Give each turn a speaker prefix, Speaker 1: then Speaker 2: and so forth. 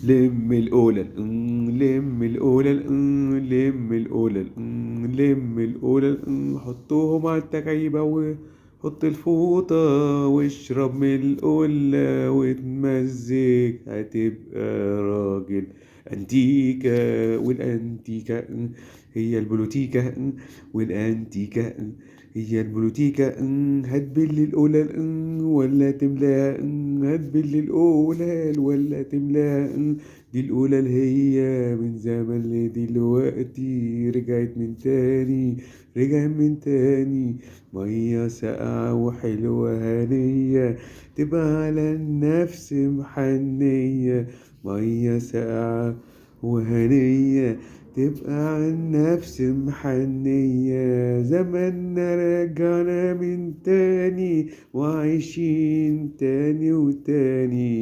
Speaker 1: لم القلل لم القلل لم القلل لم القلل حطهم على التكعيبة وحط الفوطة واشرب من القلة وتمزج هتبقى راجل. انتيكا والانتيكا هي البلوتيكا والانتيكا هي البلوتيكا. هتبل القلل ولا تملاها هتبل القلل ولا تملاها. دي القلل هي من زمن لدلوقتي رجعت من تاني رجعت من تاني. مية ساقعة وحلوة هنية تبقى على النفس محنية. مية ساقعة وهنية تبقى عن نفس محنية. زماننا رجعنا من تاني وعايشين تاني وتاني.